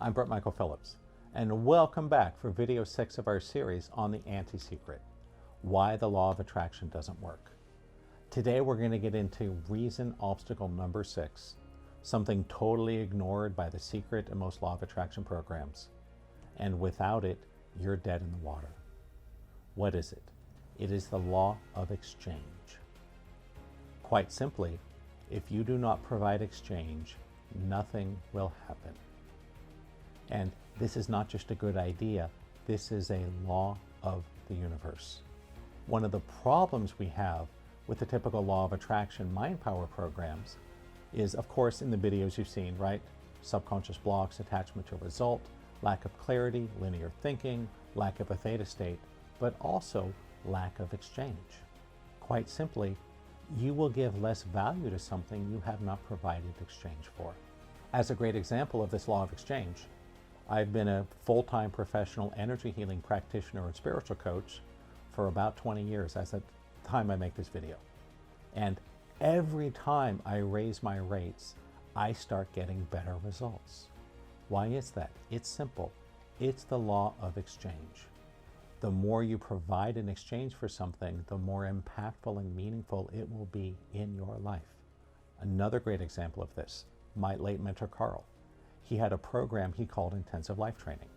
I'm Brett Michael Phillips, and welcome back for video 6 of our series on the anti-secret, why the law of attraction doesn't work. Today we're going to get into reason obstacle number 6, something totally ignored by the secret and most law of attraction programs. And without it, you're dead in the water. What is it? It is the law of exchange. Quite simply, if you do not provide exchange, nothing will happen. And this is not just a good idea, this is a law of the universe. One of the problems we have with the typical law of attraction mind power programs is, of course, in the videos you've seen, right? Subconscious blocks, attachment to result, lack of clarity, linear thinking, lack of a theta state, but also lack of exchange. Quite simply, you will give less value to something you have not provided exchange for. As a great example of this law of exchange, I've been a full-time professional energy healing practitioner and spiritual coach for about 20 years as at the time I make this video. And every time I raise my rates, I start getting better results. Why is that? It's simple. It's the law of exchange. The more you provide in exchange for something, the more impactful and meaningful it will be in your life. Another great example of this, my late mentor Carl. He had a program he called Intensive Life Training,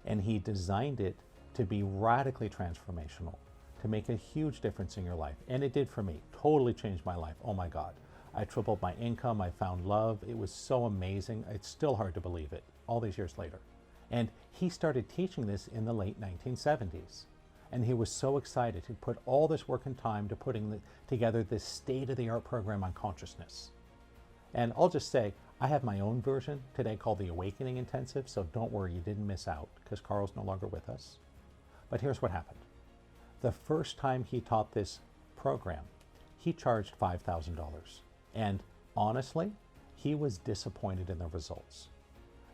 and he designed it to be radically transformational, to make a huge difference in your life. And it did for me, totally changed my life. Oh my God. I tripled my income, I found love. It was so amazing. It's still hard to believe it, all these years later. And he started teaching this in the late 1970s. And he was so excited to put all this work and time to putting together this state-of-the-art program on consciousness. And I'll just say, I have my own version today called the Awakening Intensive, so don't worry, you didn't miss out, because Carl's no longer with us. But here's what happened. The first time he taught this program, he charged $5,000. And honestly, he was disappointed in the results.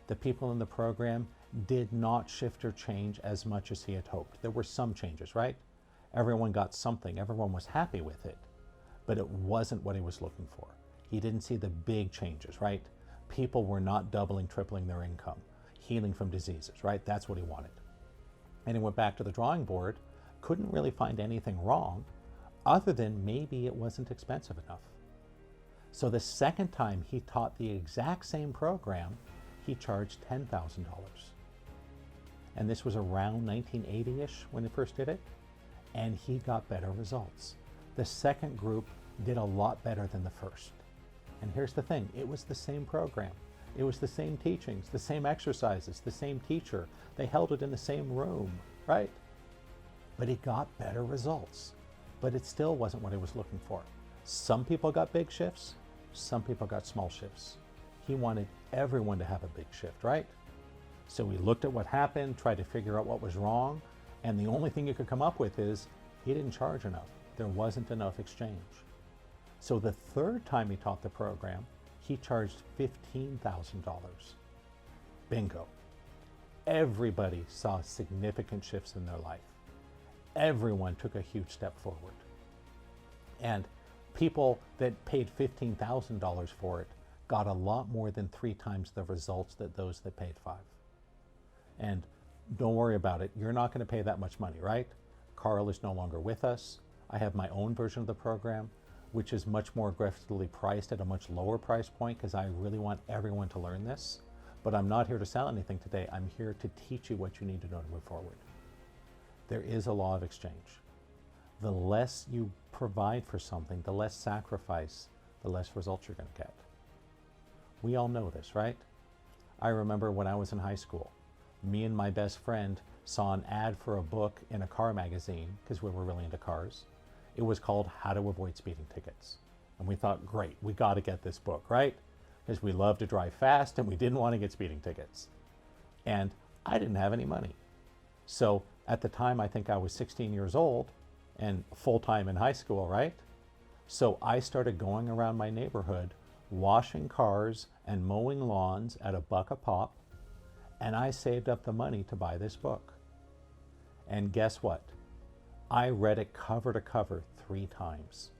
The people in the program did not shift or change as much as he had hoped. There were some changes, right? Everyone got something, everyone was happy with it, but it wasn't what he was looking for. He didn't see the big changes, right? People were not doubling, tripling their income, healing from diseases, right? That's what he wanted. And he went back to the drawing board, couldn't really find anything wrong, other than maybe it wasn't expensive enough. So the second time he taught the exact same program, he charged $10,000. And this was around 1980-ish when he first did it, and he got better results. The second group did a lot better than the first. And here's the thing, it was the same program. It was the same teachings, the same exercises, the same teacher. They held it in the same room, right? But he got better results. But it still wasn't what he was looking for. Some people got big shifts, some people got small shifts. He wanted everyone to have a big shift, right? So we looked at what happened, tried to figure out what was wrong, and the only thing you could come up with is he didn't charge enough. There wasn't enough exchange. So the third time he taught the program, he charged $15,000. Bingo. Everybody saw significant shifts in their life. Everyone took a huge step forward. And people that paid $15,000 for it got a lot more than 3 times the results that those that paid 5. And don't worry about it. You're not going to pay that much money, right? Carl is no longer with us. I have my own version of the program, which is much more aggressively priced at a much lower price point because I really want everyone to learn this. But I'm not here to sell anything today. I'm here to teach you what you need to know to move forward. There is a law of exchange. The less you provide for something, the less sacrifice, the less results you're going to get. We all know this, right? I remember when I was in high school, me and my best friend saw an ad for a book in a car magazine because we were really into cars. It was called How to Avoid Speeding Tickets. And we thought, great, we got to get this book, right? Because we love to drive fast and we didn't want to get speeding tickets. And I didn't have any money. So at the time, I think I was 16 years old and full-time in high school, right? So I started going around my neighborhood, washing cars and mowing lawns at $1 a pop, and I saved up the money to buy this book. And guess what? I read it cover to cover 3 times.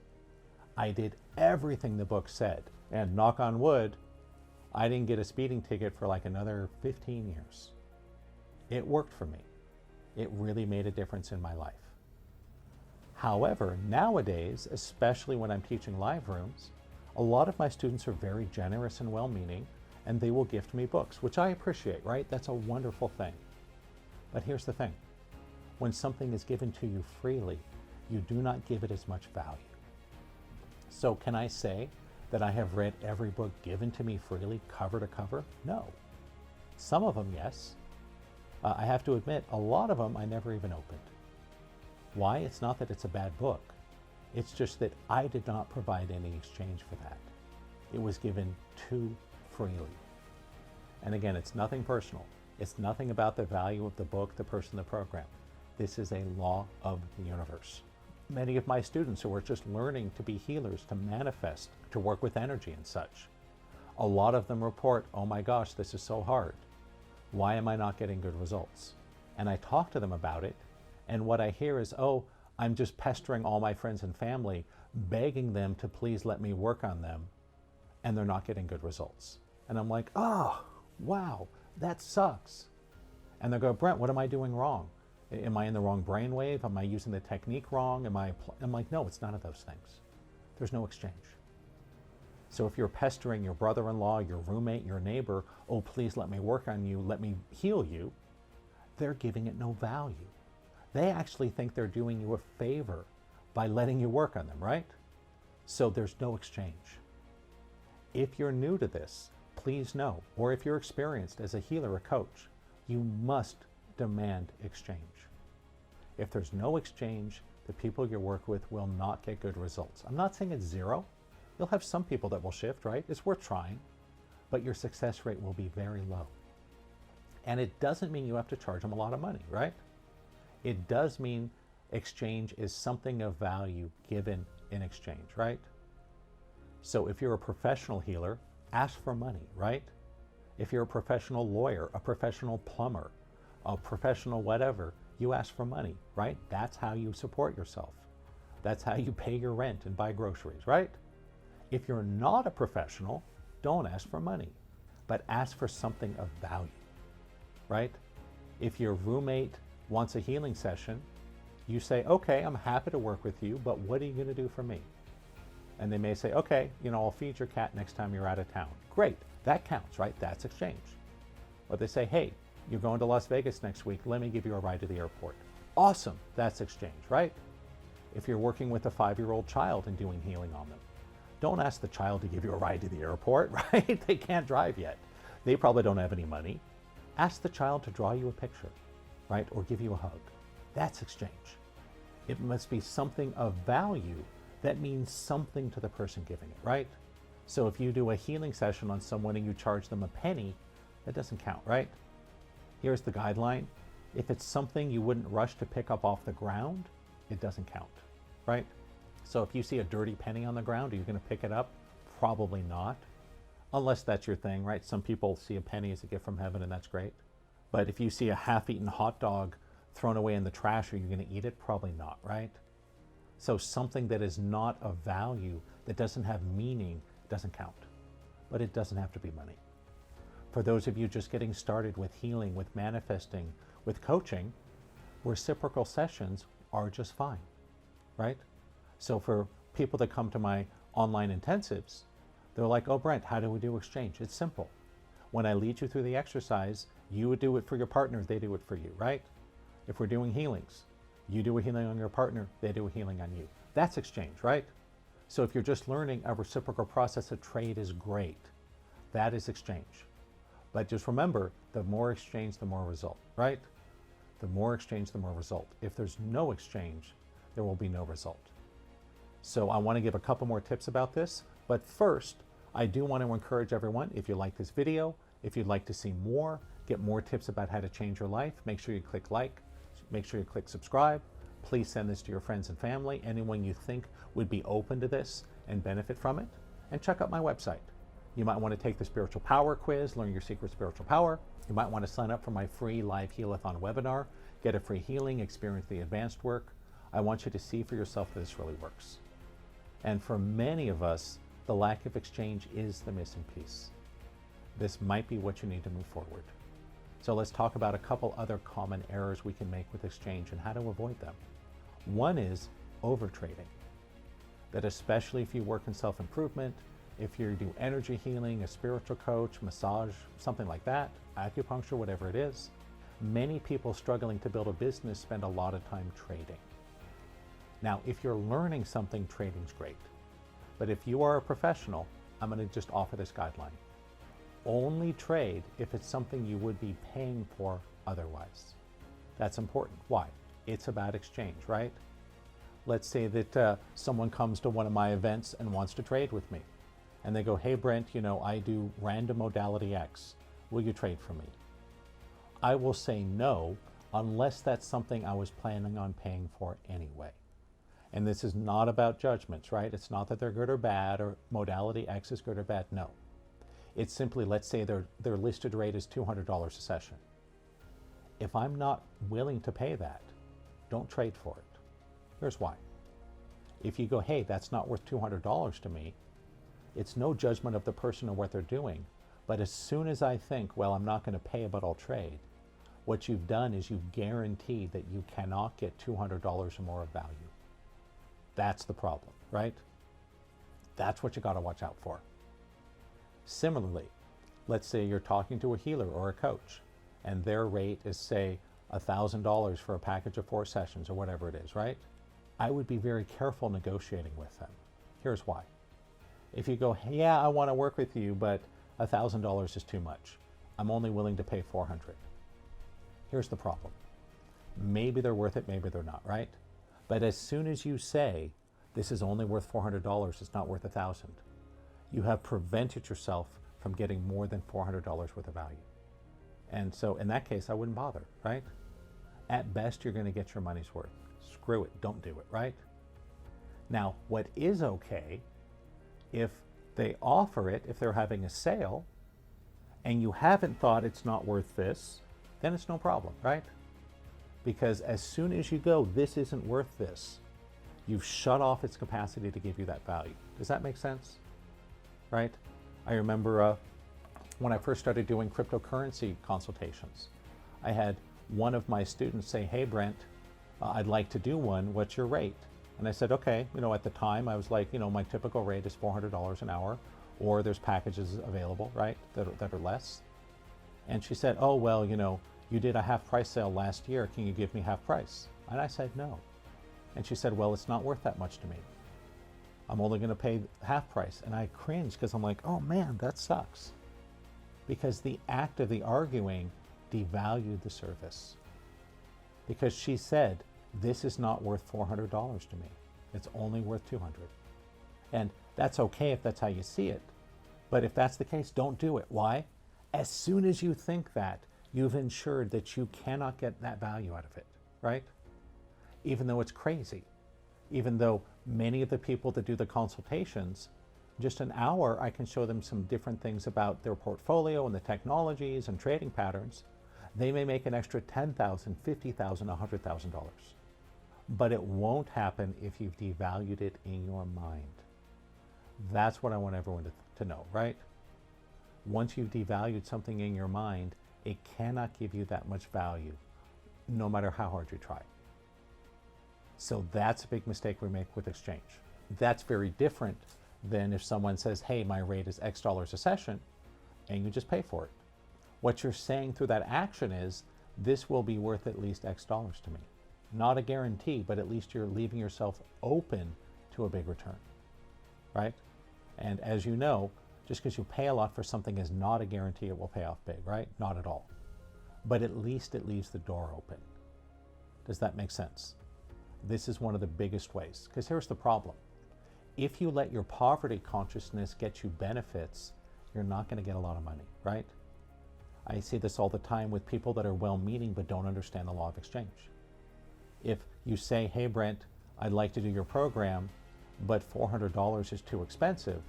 I did everything the book said, and knock on wood, I didn't get a speeding ticket for like another 15 years. It worked for me. It really made a difference in my life. However, nowadays, especially when I'm teaching live rooms, a lot of my students are very generous and well-meaning, and they will gift me books, which I appreciate, right? That's a wonderful thing. But here's the thing. When something is given to you freely, you do not give it as much value. So can I say that I have read every book given to me freely, cover to cover? No. Some of them, yes. I have to admit, a lot of them I never even opened. Why? It's not that it's a bad book. It's just that I did not provide any exchange for that. It was given too freely. And again, it's nothing personal. It's nothing about the value of the book, the person, the program. This is a law of the universe. Many of my students who are just learning to be healers, to manifest, to work with energy and such, a lot of them report, oh my gosh, this is so hard. Why am I not getting good results? And I talk to them about it, and what I hear is, oh, I'm just pestering all my friends and family, begging them to please let me work on them, and they're not getting good results. And I'm like, oh, wow, that sucks. And they go, Brent, what am I doing wrong? Am I in the wrong brainwave? Am I using the technique wrong? I'm like, no, it's none of those things. There's no exchange. So if you're pestering your brother-in-law, your roommate, your neighbor, oh, please let me work on you, let me heal you, they're giving it no value. They actually think they're doing you a favor by letting you work on them, right? So there's no exchange. If you're new to this, please know, or if you're experienced as a healer, a coach, you must demand exchange. If there's no exchange, the people you work with will not get good results. I'm not saying it's zero. You'll have some people that will shift, right? It's worth trying, but your success rate will be very low. And it doesn't mean you have to charge them a lot of money, right? It does mean exchange is something of value given in exchange, right? So if you're a professional healer, ask for money, right? If you're a professional lawyer, a professional plumber, a professional whatever, you ask for money, right? That's how you support yourself. That's how you pay your rent and buy groceries, right? If you're not a professional, don't ask for money, but ask for something of value, right? If your roommate wants a healing session, you say, okay, I'm happy to work with you, but what are you going to do for me? And they may say, okay, I'll feed your cat next time you're out of town. Great, that counts, right? That's exchange. Or they say, hey, you're going to Las Vegas next week, let me give you a ride to the airport. Awesome, that's exchange, right? If you're working with a 5-year-old child and doing healing on them, don't ask the child to give you a ride to the airport, right? They can't drive yet. They probably don't have any money. Ask the child to draw you a picture, right? Or give you a hug. That's exchange. It must be something of value that means something to the person giving it, right? So if you do a healing session on someone and you charge them a penny, that doesn't count, right? Here's the guideline. If it's something you wouldn't rush to pick up off the ground, it doesn't count, right? So if you see a dirty penny on the ground, are you going to pick it up? Probably not, unless that's your thing, right? Some people see a penny as a gift from heaven, and that's great. But if you see a half-eaten hot dog thrown away in the trash, are you going to eat it? Probably not, right? So something that is not of value, that doesn't have meaning, doesn't count. But it doesn't have to be money. For those of you just getting started with healing, with manifesting, with coaching, reciprocal sessions are just fine, right? So for people that come to my online intensives, they're like, oh, Brent, how do we do exchange? It's simple. When I lead you through the exercise, you would do it for your partner, they do it for you, right? If we're doing healings, you do a healing on your partner, they do a healing on you. That's exchange, right? So if you're just learning a reciprocal process of trade is great. That is exchange. But just remember, the more exchange, the more result, right? The more exchange, the more result. If there's no exchange, there will be no result. So I want to give a couple more tips about this. But first, I do want to encourage everyone, if you like this video, if you'd like to see more, get more tips about how to change your life, make sure you click like, make sure you click subscribe. Please send this to your friends and family, anyone you think would be open to this and benefit from it. And check out my website. You might want to take the Spiritual Power quiz, learn your secret spiritual power. You might want to sign up for my free live Healathon webinar, get a free healing, experience the advanced work. I want you to see for yourself that this really works. And for many of us, the lack of exchange is the missing piece. this might be what you need to move forward. So let's talk about a couple other common errors we can make with exchange and how to avoid them. One is overtrading. That especially if you work in self-improvement, if you do energy healing, a spiritual coach, massage, something like that, acupuncture, whatever it is, many people struggling to build a business spend a lot of time trading. Now, if you're learning something, trading's great. But if you are a professional, I'm going to just offer this guideline. Only trade if it's something you would be paying for otherwise. That's important. Why? It's about exchange, right? Let's say that someone comes to one of my events and wants to trade with me. And they go, hey, Brent, I do random modality X. Will you trade for me? I will say no, unless that's something I was planning on paying for anyway. And this is not about judgments, right? It's not that they're good or bad, or modality X is good or bad. No. It's simply, let's say their listed rate is $200 a session. If I'm not willing to pay that, don't trade for it. Here's why. If you go, hey, that's not worth $200 to me, it's no judgment of the person or what they're doing. But as soon as I think, well, I'm not going to pay, but I'll trade, what you've done is you've guaranteed that you cannot get $200 or more of value. That's the problem, right? That's what you got to watch out for. Similarly, let's say you're talking to a healer or a coach, and their rate is, say, $1,000 for a package of 4 sessions or whatever it is, right? I would be very careful negotiating with them. Here's why. If you go, yeah, I want to work with you, but $1,000 is too much. I'm only willing to pay $400. Here's the problem. Maybe they're worth it, maybe they're not, right? But as soon as you say, this is only worth $400, it's not worth $1,000, you have prevented yourself from getting more than $400 worth of value. And so in that case, I wouldn't bother, right? At best, you're going to get your money's worth. Screw it, don't do it, right? Now, what is okay, if they offer it, if they're having a sale, and you haven't thought it's not worth this, then it's no problem, right? Because as soon as you go, this isn't worth this, you've shut off its capacity to give you that value. Does that make sense? Right? I remember when I first started doing cryptocurrency consultations, I had one of my students say, hey, Brent, I'd like to do one. What's your rate? And I said, okay, at the time I was like, my typical rate is $400 an hour, or there's packages available, right, that are less. And she said, oh, well, you did a half price sale last year. Can you give me half price? And I said, no. And she said, well, it's not worth that much to me. I'm only going to pay half price. And I cringed because I'm like, oh man, that sucks. Because the act of the arguing devalued the service. Because she said, this is not worth $400 to me. It's only worth $200. And that's okay if that's how you see it. But if that's the case, don't do it. Why? As soon as you think that, you've ensured that you cannot get that value out of it, right? Even though it's crazy. Even though many of the people that do the consultations, just an hour, I can show them some different things about their portfolio and the technologies and trading patterns. They may make an extra $10,000, $50,000, $100,000. But it won't happen if you've devalued it in your mind. That's what I want everyone to know, right? Once you've devalued something in your mind, it cannot give you that much value, no matter how hard you try. So that's a big mistake we make with exchange. That's very different than if someone says, hey, my rate is X dollars a session, and you just pay for it. What you're saying through that action is, this will be worth at least X dollars to me. Not a guarantee, but at least you're leaving yourself open to a big return, right? And as you know, just because you pay a lot for something is not a guarantee it will pay off big, right? Not at all. But at least it leaves the door open. Does that make sense? This is one of the biggest ways, because here's the problem. If you let your poverty consciousness get you benefits, you're not going to get a lot of money, right? I see this all the time with people that are well-meaning but don't understand the law of exchange. If you say, hey, Brent, I'd like to do your program, but $400 is too expensive,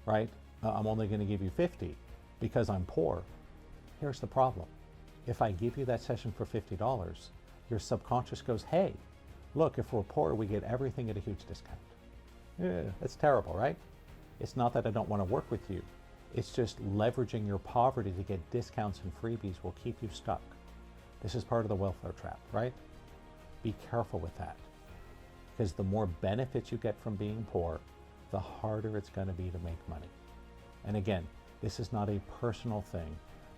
right? I'm only going to give you $50 because I'm poor. Here's the problem. If I give you that session for $50, your subconscious goes, hey, look, if we're poor, we get everything at a huge discount. That's terrible, right? It's not that I don't want to work with you. It's just leveraging your poverty to get discounts and freebies will keep you stuck. This is part of the welfare trap, right? Be careful with that, because the more benefits you get from being poor, the harder it's going to be to make money. And again, this is not a personal thing.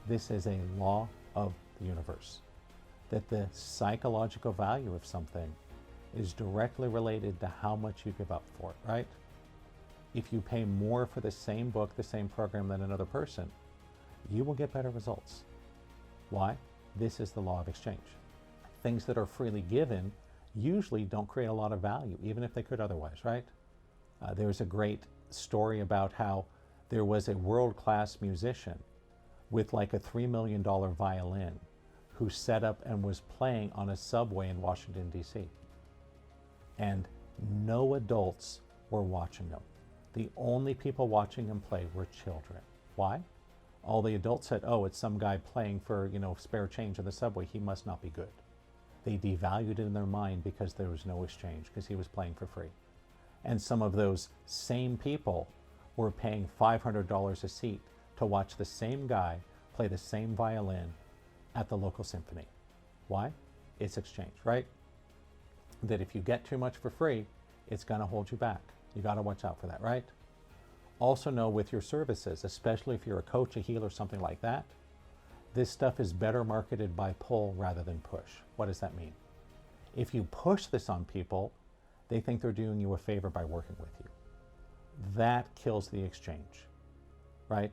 This is a law of the universe, that the psychological value of something is directly related to how much you give up for it, right? If you pay more for the same book, the same program than another person, you will get better results. Why? This is the law of exchange. Things that are freely given usually don't create a lot of value, even if they could otherwise, right? There's a great story about how there was a world-class musician with like a $3 million violin who set up and was playing on a subway in Washington, D.C. And no adults were watching him. The only people watching him play were children. Why? All the adults said, oh, it's some guy playing for, spare change in the subway. He must not be good. They devalued it in their mind because there was no exchange, because he was playing for free. And some of those same people were paying $500 a seat to watch the same guy play the same violin at the local symphony. Why? It's exchange, right? That if you get too much for free, it's going to hold you back. You got to watch out for that, right? Also know with your services, especially if you're a coach, a healer, something like that, this stuff is better marketed by pull rather than push. What does that mean? If you push this on people, they think they're doing you a favor by working with you. That kills the exchange, right?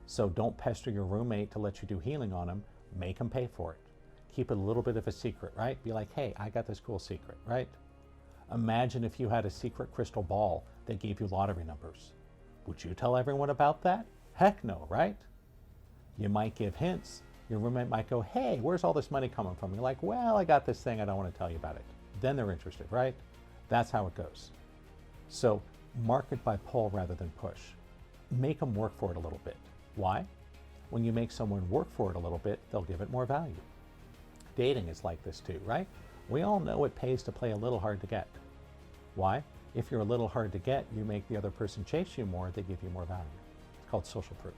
So don't pester your roommate to let you do healing on him. Make him pay for it. Keep it a little bit of a secret, right? Be like, hey, I got this cool secret, right? Imagine if you had a secret crystal ball that gave you lottery numbers. Would you tell everyone about that? Heck no, right? You might give hints. Your roommate might go, hey, where's all this money coming from? You're like, well, I got this thing. I don't want to tell you about it. Then they're interested, right? That's how it goes. So market by pull rather than push. Make them work for it a little bit. Why? When you make someone work for it a little bit, they'll give it more value. Dating is like this too, right? We all know it pays to play a little hard to get. Why? If you're a little hard to get, you make the other person chase you more, they give you more value. It's called social proof.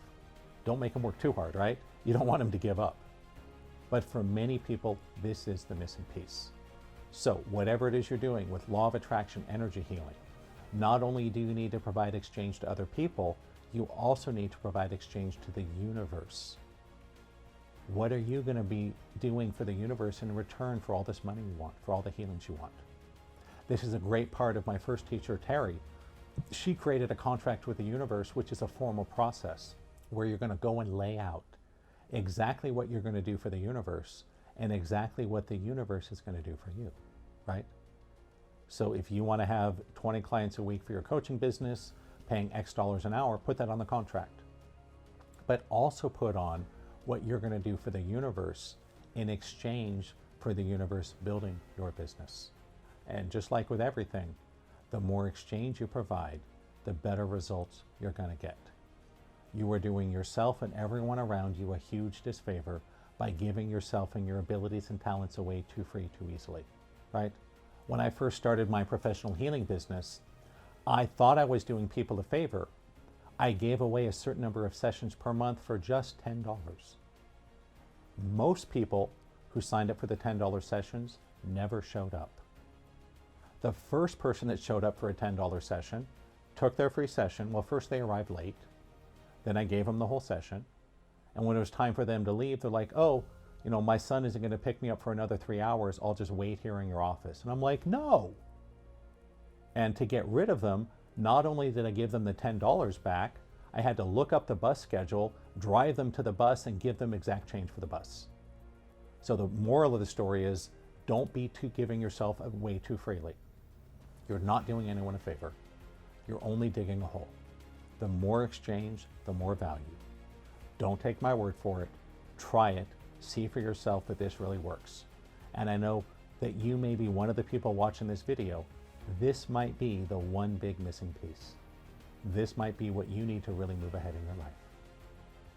Don't make them work too hard, right? You don't want them to give up. But for many people, this is the missing piece. So whatever it is you're doing with law of attraction, energy healing, not only do you need to provide exchange to other people, you also need to provide exchange to the universe. What are you going to be doing for the universe in return for all this money you want, for all the healings you want? This is a great part of my first teacher, Terry. She created a contract with the universe, which is a formal process where you're going to go and lay out exactly what you're going to do for the universe and exactly what the universe is going to do for you, right? So if you want to have 20 clients a week for your coaching business, paying X dollars an hour, put that on the contract. But also put on what you're going to do for the universe in exchange for the universe building your business. And just like with everything, the more exchange you provide, the better results you're going to get. You are doing yourself and everyone around you a huge disfavor by giving yourself and your abilities and talents away too free, too easily, right? When I first started my professional healing business, I thought I was doing people a favor. I gave away a certain number of sessions per month for just $10. Most people who signed up for the $10 sessions never showed up. The first person that showed up for a $10 session took their free session. Well, first they arrived late. Then I gave them the whole session. And when it was time for them to leave, they're like, oh, my son isn't going to pick me up for another 3 hours. I'll just wait here in your office. And I'm like, no. And to get rid of them, not only did I give them the $10 back, I had to look up the bus schedule, drive them to the bus, and give them exact change for the bus. So the moral of the story is, don't be giving yourself away too freely. You're not doing anyone a favor. You're only digging a hole. The more exchange, the more value. Don't take my word for it. Try it. See for yourself that this really works. And I know that you may be one of the people watching this video. This might be the one big missing piece. This might be what you need to really move ahead in your life.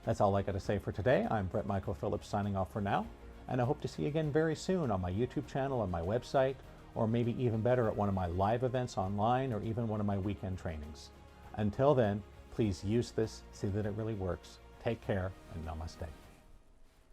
That's all I got to say for today. I'm Brett Michael Phillips signing off for now, and I hope to see you again very soon on my YouTube channel, on my website, or maybe even better at one of my live events online or even one of my weekend trainings. Until then, Please use this, see that it really works. Take care, and namaste.